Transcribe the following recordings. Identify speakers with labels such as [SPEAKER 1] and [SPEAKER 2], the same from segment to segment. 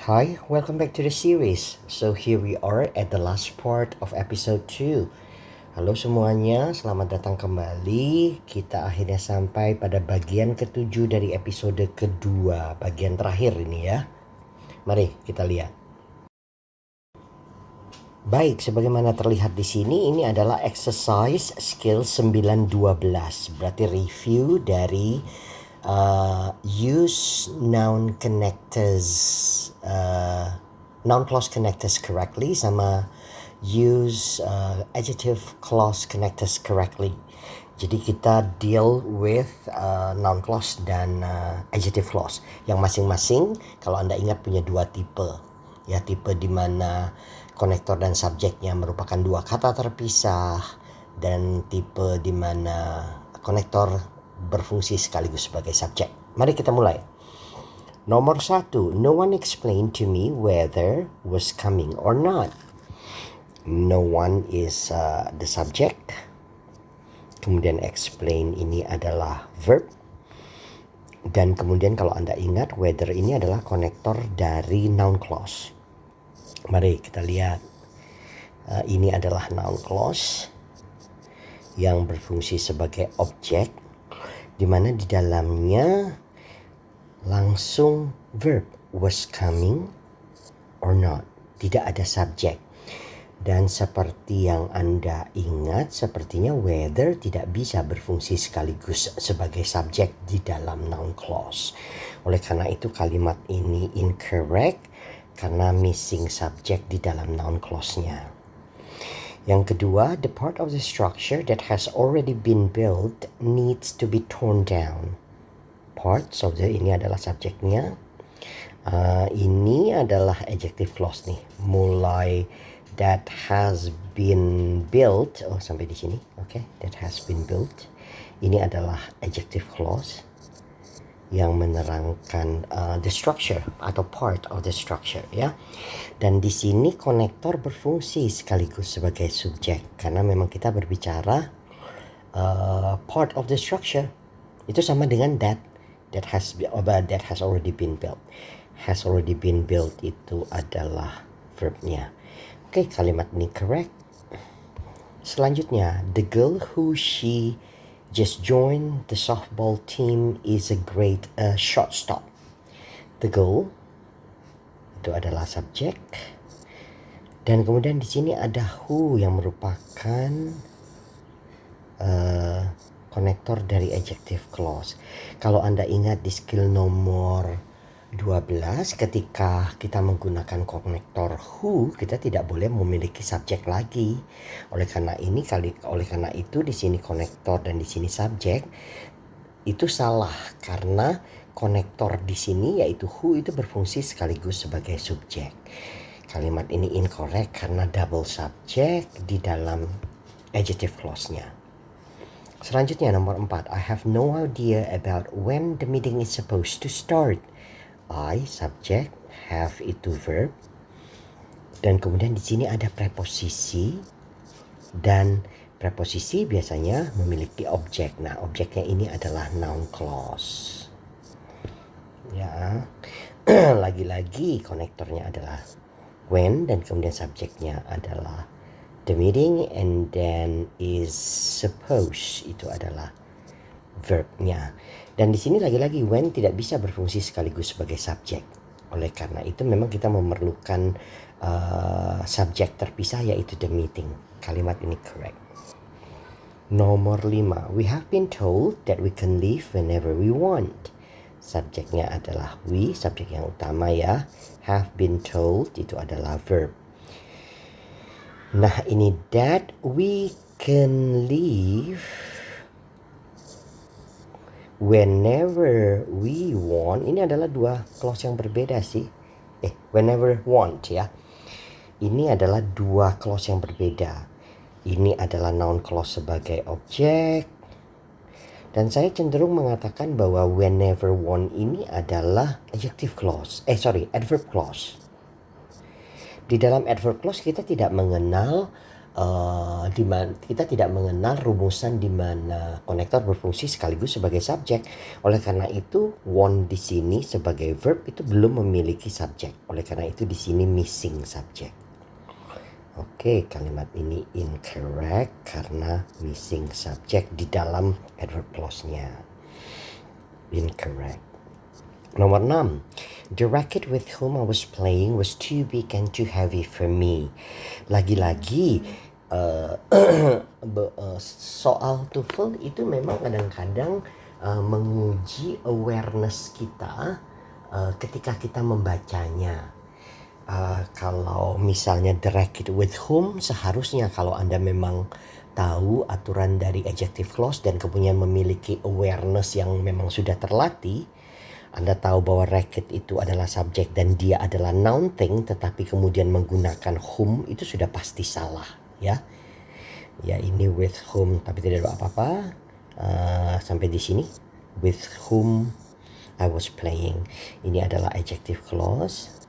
[SPEAKER 1] Hi, welcome back to the series. So here we are at the last part of episode 2. Halo semuanya, selamat datang kembali. Kita akhirnya sampai pada bagian ketujuh dari episode kedua, bagian terakhir ini ya. Mari kita lihat. Baik, sebagaimana terlihat di sini, ini adalah exercise skill 912. Berarti review dari use noun connectors, noun clause connectors correctly, sama use adjective clause connectors correctly. Jadi kita deal with noun clause dan adjective clause yang masing-masing, kalau Anda ingat, punya dua tipe. Ya, tipe di mana konektor dan subjeknya merupakan dua kata terpisah, dan tipe di mana konektor berfungsi sekaligus sebagai subjek. Mari kita mulai. Nomor 1, no one explained to me whether was coming or not. No one is the subject. Kemudian explain ini adalah verb. Dan kemudian kalau Anda ingat, whether ini adalah konektor dari noun clause. Mari kita lihat. Ini adalah noun clause yang berfungsi sebagai objek, di mana di dalamnya langsung verb was coming or not, tidak ada subjek. Dan seperti yang Anda ingat, sepertinya whether tidak bisa berfungsi sekaligus sebagai subjek di dalam noun clause. Oleh karena itu kalimat ini incorrect karena missing subjek di dalam noun clause-nya. Yang kedua, the part of the structure that has already been built needs to be torn down. Parts of the, ini adalah subjeknya. Ini adalah adjective clause nih. Mulai that has been built, sampai di sini, okay, that has been built. Ini adalah adjective clause yang menerangkan the structure atau part of the structure ya. Dan di sini konektor berfungsi sekaligus sebagai subjek karena memang kita berbicara part of the structure. Itu sama dengan that has already been built. Has already been built itu adalah verbnya. Oke, kalimat ini correct. Selanjutnya, the girl who she just joined the softball team is a great shortstop. The girl itu adalah subjek, dan kemudian di sini ada who yang merupakan konektor dari adjective clause. Kalau Anda ingat di skill nomor 12, ketika kita menggunakan konektor who, kita tidak boleh memiliki subjek lagi. Oleh karena itu di sini konektor dan di sini subjek itu salah karena konektor di sini yaitu who itu berfungsi sekaligus sebagai subjek. Kalimat ini incorrect karena double subject di dalam adjective clause-nya. Selanjutnya nomor 4, I have no idea about when the meeting is supposed to start. I subject, have itu verb, dan kemudian di sini ada preposisi, dan preposisi biasanya memiliki objek. Nah, objeknya ini adalah noun clause. Ya, lagi-lagi konektornya adalah when, dan kemudian subjeknya adalah the meeting, and then is supposed itu adalah verbnya. Dan di sini lagi-lagi when tidak bisa berfungsi sekaligus sebagai subjek. Oleh karena itu memang kita memerlukan subjek terpisah yaitu the meeting. Kalimat ini correct. Nomor 5, we have been told that we can leave whenever we want. Subjeknya adalah we, subjek yang utama ya. Have been told itu adalah verb. Nah, ini that we can leave whenever we want, ini adalah dua clause yang berbeda sih. Whenever want ya. Ini adalah dua clause yang berbeda. Ini adalah noun clause sebagai objek. Dan saya cenderung mengatakan bahwa whenever want ini adalah adjective clause. Adverb clause. Di dalam adverb clause kita tidak mengenal kita tidak mengenal rumusan di mana konektor berfungsi sekaligus sebagai subjek. Oleh karena itu, want di sini sebagai verb itu belum memiliki subjek. Oleh karena itu di sini missing subject. Oke, kalimat ini incorrect karena missing subject di dalam adverb clause-nya. Incorrect. Nomor 6. The racket with whom I was playing was too big and too heavy for me. Lagi-lagi soal TOEFL itu memang kadang-kadang menguji awareness kita ketika kita membacanya. Kalau misalnya the racket with whom, seharusnya kalau Anda memang tahu aturan dari adjective clause dan kemudian memiliki awareness yang memang sudah terlatih, Anda tahu bahwa racket itu adalah subjek dan dia adalah noun thing, tetapi kemudian menggunakan whom, itu sudah pasti salah, ya. Ya, ini with whom, tapi tidak ada apa-apa. Sampai di sini, with whom I was playing. Ini adalah adjective clause,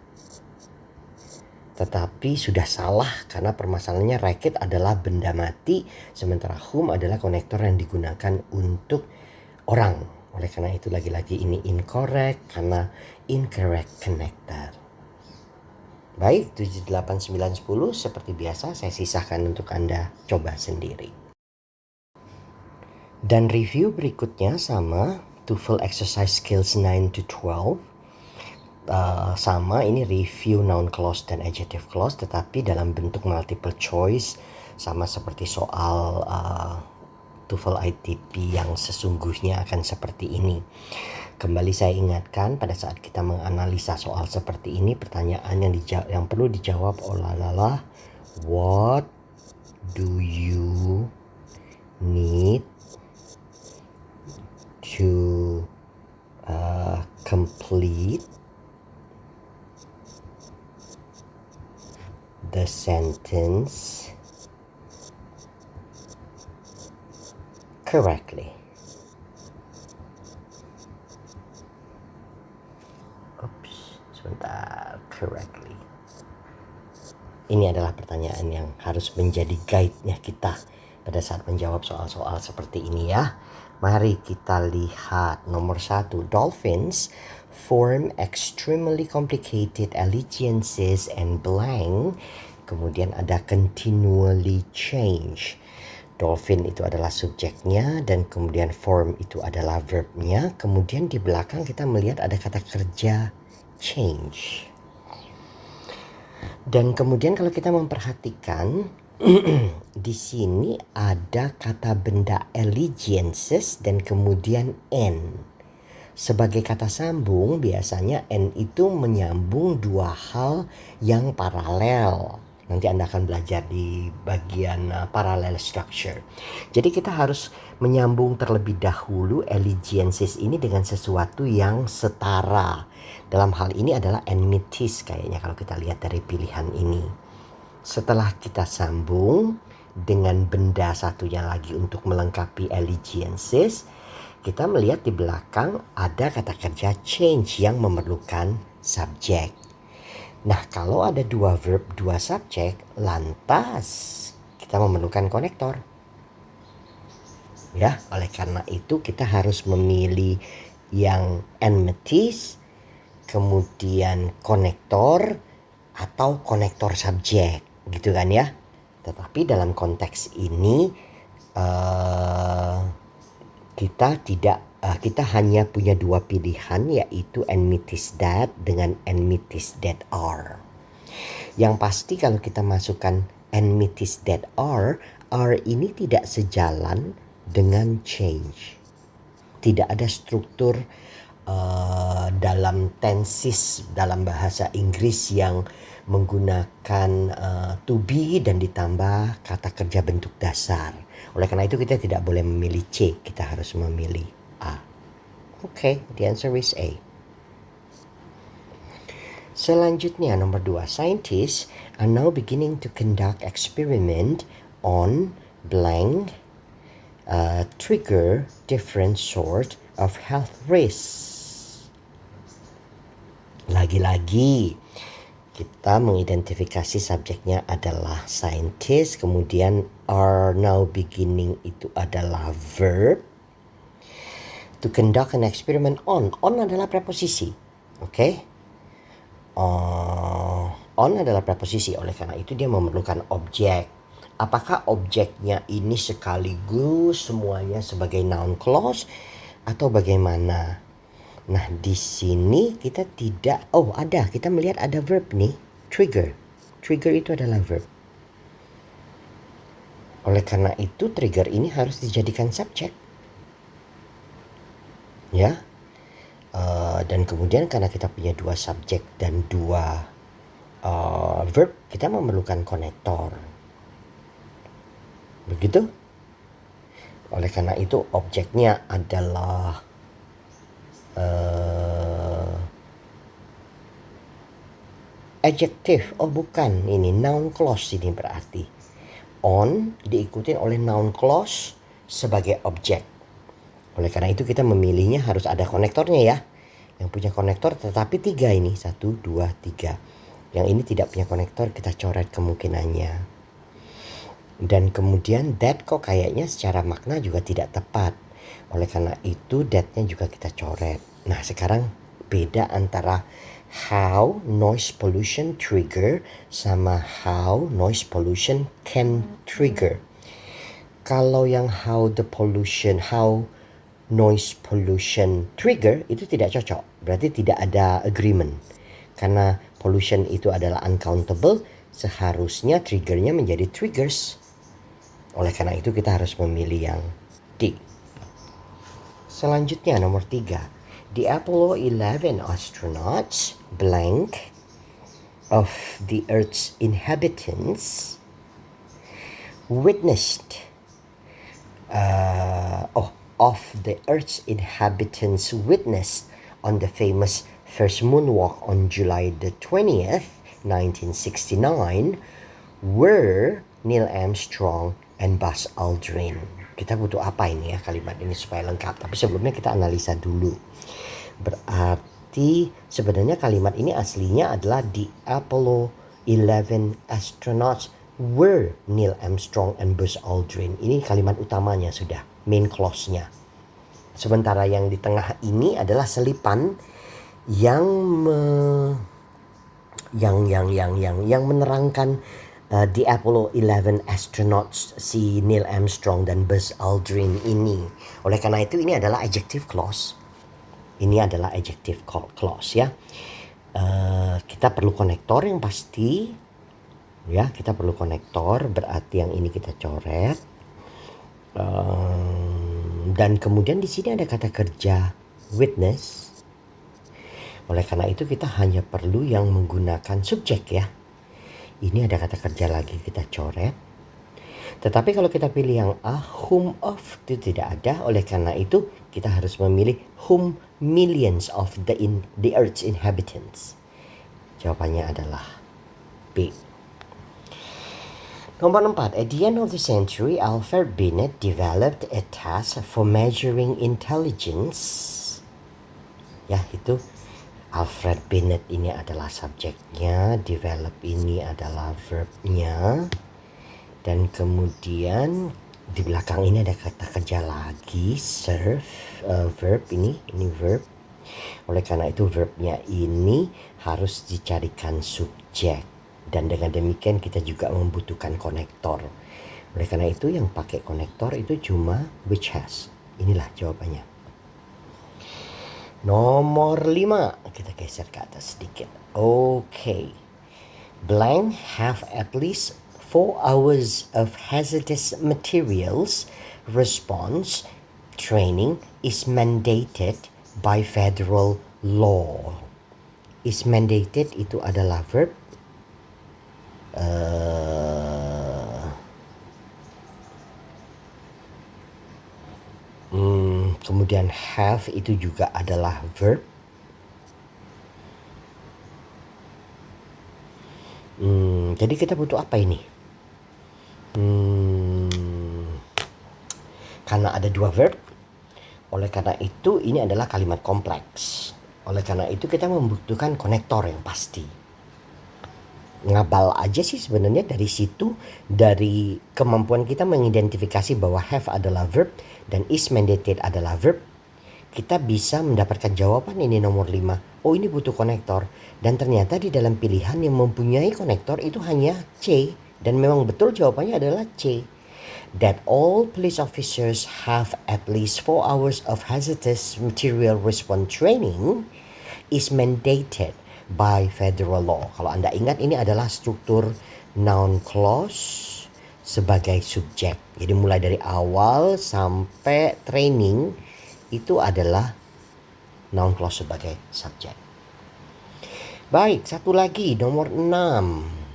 [SPEAKER 1] tetapi sudah salah karena permasalahannya racket adalah benda mati, sementara whom adalah konektor yang digunakan untuk orang. Oleh karena itu lagi-lagi ini incorrect karena incorrect connector. Baik, 7, 8, 9, 10 seperti biasa saya sisahkan untuk Anda coba sendiri. Dan review berikutnya sama TOEFL exercise skills 9 to 12. Sama, ini review noun clause dan adjective clause tetapi dalam bentuk multiple choice, sama seperti soal TOEFL ITP yang sesungguhnya akan seperti ini. Kembali saya ingatkan, pada saat kita menganalisa soal seperti ini, pertanyaan yang perlu dijawab adalah what do you need to complete the sentence correctly. Sebentar, correctly. Ini adalah pertanyaan yang harus menjadi guide-nya kita pada saat menjawab soal-soal seperti ini, ya. Mari kita lihat. Nomor 1, dolphins form extremely complicated allegiances and blank. Kemudian ada continually change. Dolphin itu adalah subjeknya dan kemudian form itu adalah verbnya. Kemudian di belakang kita melihat ada kata kerja change. Dan kemudian kalau kita memperhatikan di sini ada kata benda allegiances dan kemudian n. Sebagai kata sambung biasanya n itu menyambung dua hal yang paralel. Nanti Anda akan belajar di bagian parallel structure. Jadi kita harus menyambung terlebih dahulu allegiances ini dengan sesuatu yang setara. Dalam hal ini adalah enmities kayaknya kalau kita lihat dari pilihan ini. Setelah kita sambung dengan benda satunya lagi untuk melengkapi allegiances, kita melihat di belakang ada kata kerja change yang memerlukan subjek. Nah, kalau ada dua verb, dua subjek, lantas kita memerlukan konektor. Ya, oleh karena itu kita harus memilih yang enmities, kemudian konektor atau konektor subjek, gitu kan ya. Tetapi dalam konteks ini kita hanya punya dua pilihan, yaitu enmities that dengan enmities that are. Yang pasti kalau kita masukkan enmities that are ini tidak sejalan dengan change. Tidak ada struktur dalam tenses dalam bahasa Inggris yang menggunakan to be dan ditambah kata kerja bentuk dasar. Oleh karena itu kita tidak boleh memilih C, kita harus memilih A. Okay, the answer is A. Selanjutnya nomor 2, scientists are now beginning to conduct experiment on blank trigger different sort of health risks. Lagi-lagi Kita mengidentifikasi subjeknya adalah scientist, kemudian are now beginning itu adalah verb. To conduct an experiment on adalah preposisi, oke? On adalah preposisi, oleh karena itu dia memerlukan objek. Apakah objeknya ini sekaligus semuanya sebagai noun clause atau bagaimana? Nah, di sini kita tidak, kita melihat ada verb nih, trigger. Trigger itu adalah verb. Oleh karena itu trigger ini harus dijadikan subjek. Ya. Dan kemudian karena kita punya dua subjek dan dua verb, kita memerlukan konektor. Begitu? Oleh karena itu objeknya adalah adjective. Oh bukan, ini noun clause ini berarti. On diikutin oleh noun clause sebagai objek. Oleh karena itu kita memilihnya harus ada konektornya ya. Yang punya konektor tetapi 3 ini. 1, 2, 3. Yang ini tidak punya konektor, kita coret kemungkinannya. Dan kemudian that kok kayaknya secara makna juga tidak tepat. Oleh karena itu that-nya juga kita coret. Nah sekarang beda antara how noise pollution trigger sama how noise pollution can trigger. Kalau yang how noise pollution trigger itu tidak cocok. Berarti tidak ada agreement. Karena pollution itu adalah uncountable, seharusnya triggernya menjadi triggers. Oleh karena itu kita harus memilih yang D. Selanjutnya nomor 3. The Apollo 11 astronauts blank of the Earth's inhabitants witnessed of the Earth's inhabitants witnessed on the famous first moonwalk on July the 20th, 1969 were Neil Armstrong and Buzz Aldrin. Kita butuh apa ini ya kalimat ini supaya lengkap. Tapi sebelumnya kita analisa dulu. Berarti sebenarnya kalimat ini aslinya adalah the Apollo 11 astronauts were Neil Armstrong and Buzz Aldrin. Ini kalimat utamanya sudah, main clause-nya. Sementara yang di tengah ini adalah selipan yang menerangkan the Apollo 11 astronauts si Neil Armstrong dan Buzz Aldrin ini. Oleh karena itu ini adalah adjective clause. Ini adalah adjective clause ya. Kita perlu konektor yang pasti. Ya, kita perlu konektor, berarti yang ini kita coret. Dan kemudian di sini ada kata kerja witness. Oleh karena itu kita hanya perlu yang menggunakan subjek ya. Ini ada kata kerja lagi, kita coret. Tetapi kalau kita pilih yang A, whom of, itu tidak ada. Oleh karena itu kita harus memilih whom millions of the Earth's inhabitants. Jawabannya adalah B. Nomor 4. At the end of the century, Alfred Binet developed a task for measuring intelligence. Ya, itu Alfred Binet ini adalah subjeknya, develop ini adalah verbnya, dan kemudian di belakang ini ada kata kerja lagi, serve, verb ini verb. Oleh karena itu verbnya ini harus dicarikan subjek, dan dengan demikian kita juga membutuhkan konektor. Oleh karena itu yang pakai konektor itu cuma which has. Inilah jawabannya. Nomor 5, kita geser ke atas sedikit. Okay. Blank have at least 4 hours of hazardous materials response training is mandated by federal law. Is mandated itu adalah verb. Kemudian have itu juga adalah verb. Jadi kita butuh apa ini? Karena ada 2 verb, oleh karena itu ini adalah kalimat kompleks. Oleh karena itu kita membutuhkan konektor yang pasti. ngabal aja sih sebenarnya dari situ, dari kemampuan kita mengidentifikasi bahwa have adalah verb dan is mandated adalah verb, kita bisa mendapatkan jawaban ini nomor 5. Oh, ini butuh konektor. Dan ternyata di dalam pilihan yang mempunyai konektor itu hanya C. Dan memang betul jawabannya adalah C. That all police officers have at least 4 hours of hazardous material response training is mandated by federal law. Kalau Anda ingat, ini adalah struktur noun clause sebagai subjek. Jadi mulai dari awal sampai training itu adalah noun clause sebagai subjek. Baik, satu lagi nomor 6.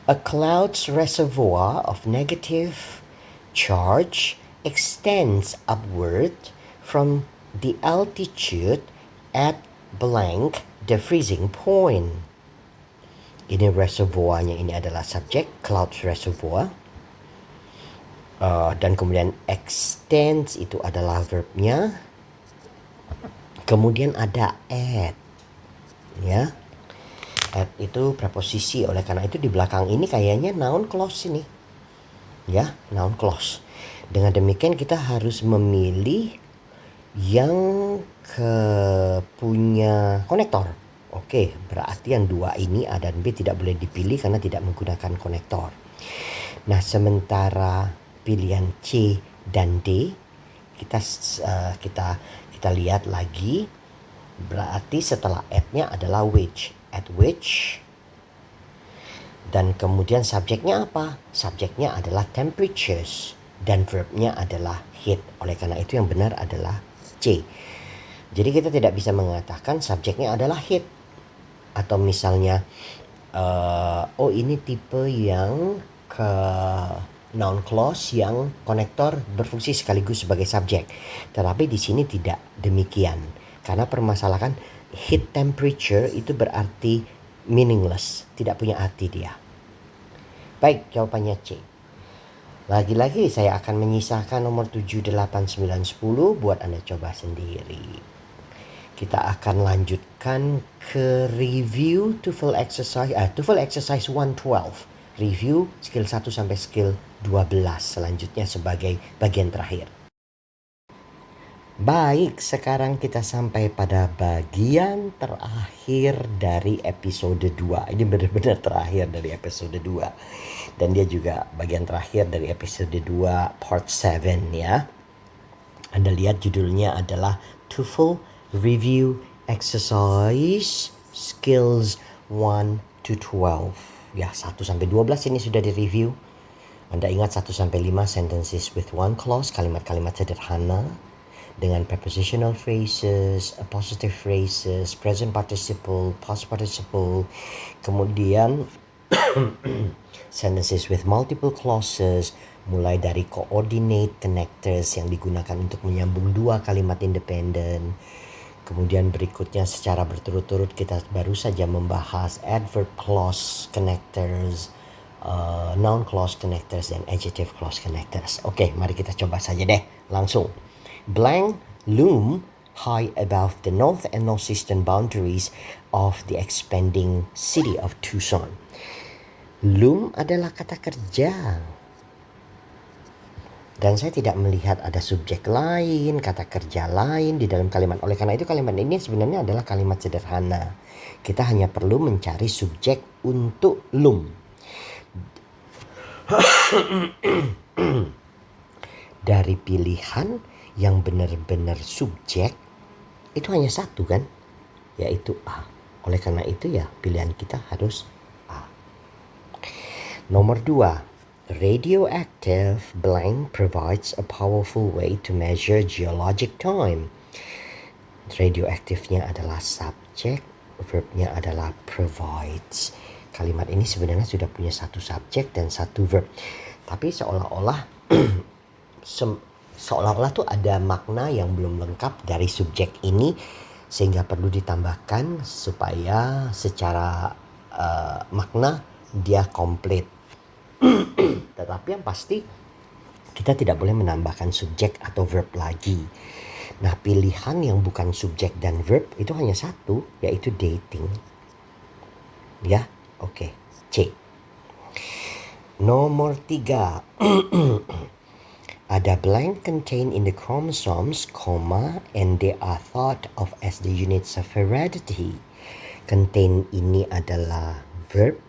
[SPEAKER 1] A cloud's reservoir of negative charge extends upward from the altitude at blank the freezing point. Ini reservoirnya, ini adalah subjek, clouds reservoir. Dan kemudian extends itu adalah verbnya. Kemudian ada at, ya. At itu preposisi, oleh karena itu di belakang ini kayaknya noun clause ini, ya, noun clause. Dengan demikian kita harus memilih yang punya konektor. Oke, berarti yang dua ini A dan B tidak boleh dipilih karena tidak menggunakan konektor. Nah, sementara pilihan C dan D kita lihat lagi, berarti setelah at-nya adalah which, at which, dan kemudian subjeknya apa? Subjeknya adalah temperatures dan verbnya adalah heat. Oleh karena itu yang benar adalah C. Jadi kita tidak bisa mengatakan subjeknya adalah heat, atau misalnya oh ini tipe yang ke noun clause yang konektor berfungsi sekaligus sebagai subjek. Tetapi di sini tidak demikian, karena permasalahan heat temperature itu berarti meaningless, tidak punya arti dia. Baik, jawabannya C. Lagi-lagi saya akan menyisakan nomor 7, 8, 9, 10 buat Anda coba sendiri. Kita akan lanjutkan ke review TOEFL exercise 112. Review skill 1 sampai skill 12 selanjutnya sebagai bagian terakhir. Baik, sekarang kita sampai pada bagian terakhir dari episode 2. Ini benar-benar terakhir dari episode 2. Dan dia juga bagian terakhir dari episode 2 part 7 ya. Anda lihat judulnya adalah TOEFL Review Exercise Skills 1 to 12. Ya, 1 sampai 12 ini sudah direview. Anda ingat 1 sampai 5 sentences with one clause, kalimat-kalimat sederhana dengan prepositional phrases, appositive phrases, present participle, past participle. Kemudian sentences with multiple clauses, mulai dari coordinate connectors yang digunakan untuk menyambung dua kalimat independen. Kemudian berikutnya secara berturut-turut kita baru saja membahas adverb clause connectors, noun clause connectors, dan adjective clause connectors. Oke, mari kita coba saja deh langsung. Blank loom high above the north and northeastern boundaries of the expanding city of Tucson. Loom adalah kata kerja. Dan saya tidak melihat ada subjek lain, kata kerja lain di dalam kalimat. Oleh karena itu kalimat ini sebenarnya adalah kalimat sederhana. Kita hanya perlu mencari subjek untuk loom. Dari pilihan yang benar-benar subjek itu hanya satu kan, yaitu A. Oleh karena itu ya pilihan kita harus A. Nomor 2. Radioactive blank provides a powerful way to measure geologic time. Radioaktifnya adalah subjek, verbnya adalah provides. Kalimat ini sebenarnya sudah punya satu subjek dan satu verb. Tapi seolah-olah tuh ada makna yang belum lengkap dari subjek ini, sehingga perlu ditambahkan supaya secara makna dia komplit. Tetapi yang pasti kita tidak boleh menambahkan subjek atau verb lagi. Nah, pilihan yang bukan subjek dan verb itu hanya satu, yaitu dating. Ya, Oke, C. Nomor 3. Ada blank contained in the chromosomes, comma, and they are thought of as the units of heredity. Contain ini adalah verb.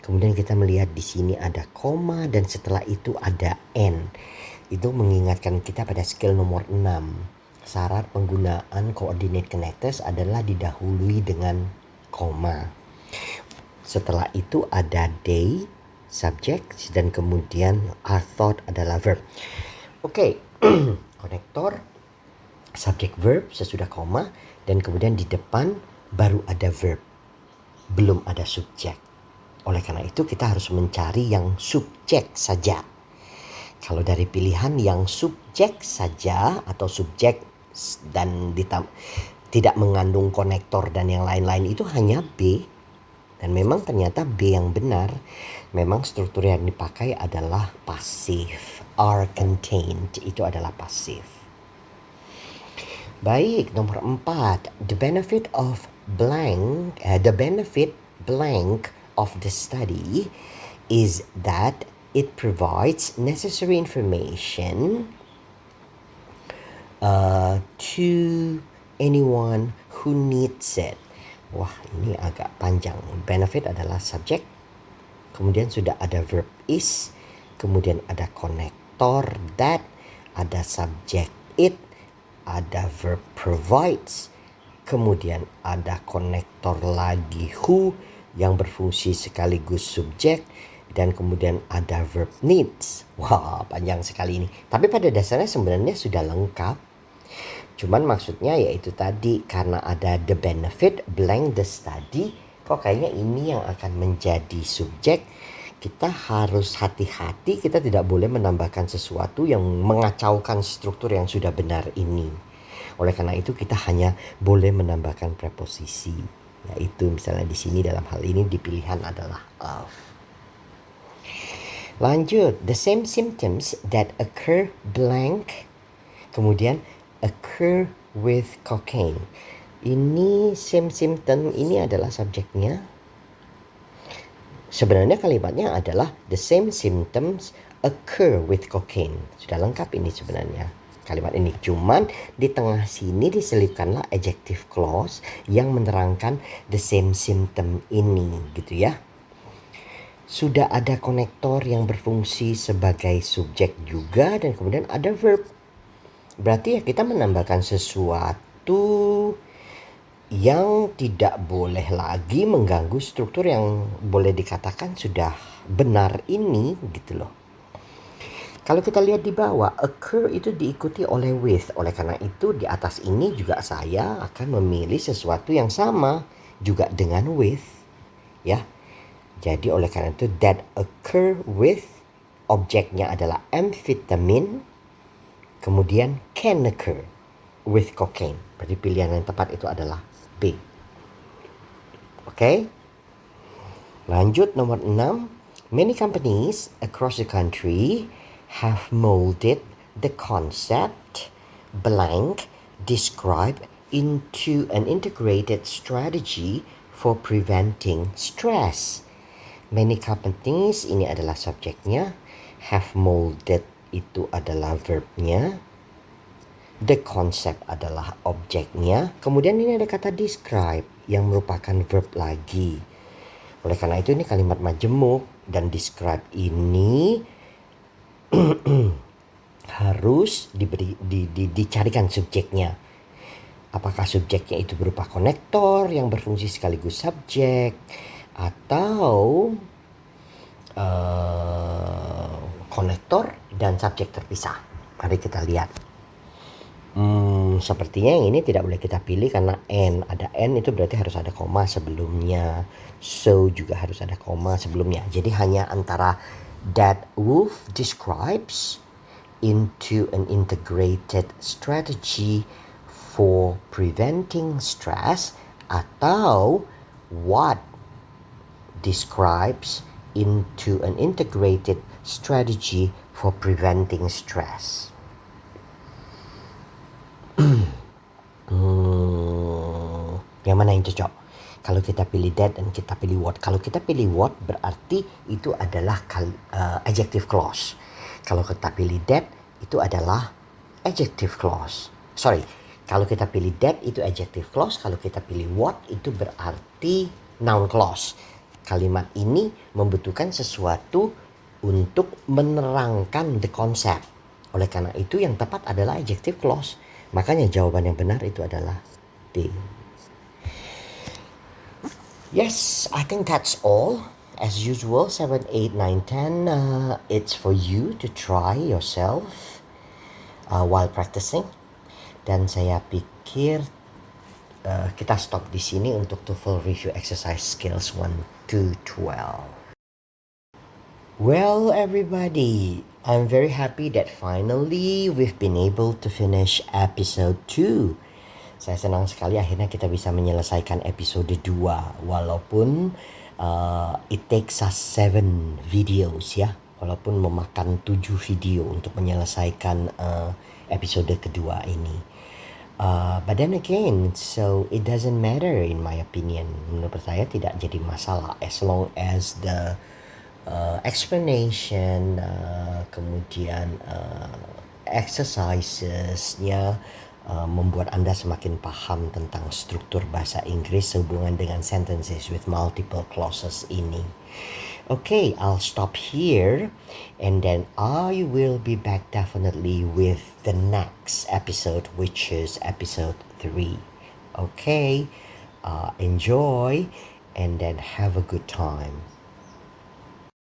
[SPEAKER 1] Kemudian kita melihat di sini ada koma dan setelah itu ada n. Itu mengingatkan kita pada skill nomor 6. Syarat penggunaan coordinate connectors adalah didahului dengan koma. Setelah itu ada they, subject, dan kemudian are thought adalah verb. Oke, konektor, subject verb sesudah koma, dan kemudian di depan baru ada verb. Belum ada subjek. Oleh karena itu kita harus mencari yang subjek saja. Kalau dari pilihan yang subjek saja atau subjek dan tidak mengandung konektor dan yang lain-lain itu hanya B. Dan memang ternyata B yang benar. Memang struktur yang dipakai adalah pasif. Are contained itu adalah pasif. Baik, nomor 4. The benefit blank of the study is that it provides necessary information to anyone who needs it. Wah, ini agak panjang. Benefit adalah subjek, kemudian sudah ada verb is, kemudian ada konektor that, ada subjek it, ada verb provides, kemudian ada konektor lagi who yang berfungsi sekaligus subjek, dan kemudian ada verb needs. Wah, panjang sekali ini. Tapi pada dasarnya sebenarnya sudah lengkap. Cuman maksudnya yaitu tadi karena ada the benefit blank the study, kok kayaknya ini yang akan menjadi subjek. Kita harus hati-hati, kita tidak boleh menambahkan sesuatu yang mengacaukan struktur yang sudah benar ini. Oleh karena itu kita hanya boleh menambahkan preposisi, yaitu misalnya di sini dalam hal ini di pilihan adalah of. Lanjut, the same symptoms that occur blank, kemudian occur with cocaine. Ini same symptom, ini adalah subjeknya. Sebenarnya kalimatnya adalah the same symptoms occur with cocaine. Sudah lengkap ini sebenarnya kalimat ini. Cuman di tengah sini diselipkanlah adjective clause yang menerangkan the same symptom ini gitu ya. Sudah ada konektor yang berfungsi sebagai subjek juga dan kemudian ada verb. Berarti ya kita menambahkan sesuatu yang tidak boleh lagi mengganggu struktur yang boleh dikatakan sudah benar ini gitu loh. Kalau kita lihat di bawah, occur itu diikuti oleh with. Oleh karena itu di atas ini juga saya akan memilih sesuatu yang sama juga dengan with. Ya. Jadi oleh karena itu that occur with, objeknya adalah amphetamine. Kemudian can occur with cocaine. Berarti pilihan yang tepat itu adalah B. Oke. Lanjut nomor 6. Many companies across the country have molded the concept blank described into an integrated strategy for preventing stress. Many companies, ini adalah subjeknya, have molded itu adalah verbnya, the concept adalah objeknya, kemudian ini ada kata describe yang merupakan verb lagi. Oleh karena itu ini kalimat majemuk dan describe ini harus dicarikan subjeknya. Apakah subjeknya itu berupa konektor yang berfungsi sekaligus subjek atau konektor dan subjek terpisah. Mari kita lihat. Sepertinya yang ini tidak boleh kita pilih karena N. Ada N itu berarti harus ada koma sebelumnya. So juga harus ada koma sebelumnya. Jadi hanya antara that Wolf describes into an integrated strategy for preventing stress atau what describes into an integrated strategy for preventing stress. Yang mana yang cocok? Kalau kita pilih that dan kita pilih what. Kalau kita pilih what berarti itu adalah adjective clause. Kalau kita pilih that itu adalah adjective clause. Sorry, kalau kita pilih that itu adjective clause. Kalau kita pilih what itu berarti noun clause. Kalimat ini membutuhkan sesuatu untuk menerangkan the concept. Oleh karena itu yang tepat adalah adjective clause. Makanya jawaban yang benar itu adalah D. Yes, I think that's all. As usual, 7, 8, 9, 10, it's for you to try yourself while practicing. Dan saya pikir kita stop di sini untuk TOEFL review exercise skills 1 to 12. Well, everybody, I'm very happy that finally we've been able to finish episode 2. Saya senang sekali akhirnya kita bisa menyelesaikan episode 2. Walaupun it takes us 7 videos ya. Walaupun memakan 7 video untuk menyelesaikan episode kedua ini. But then again, so it doesn't matter in my opinion. Menurut saya tidak jadi masalah as long as the explanation, kemudian exercisesnya membuat Anda semakin paham tentang struktur bahasa Inggris sehubungan dengan sentences with multiple clauses ini. Okay, I'll stop here and then I will be back definitely with the next episode, which is episode 3. Okay, enjoy and then have a good time.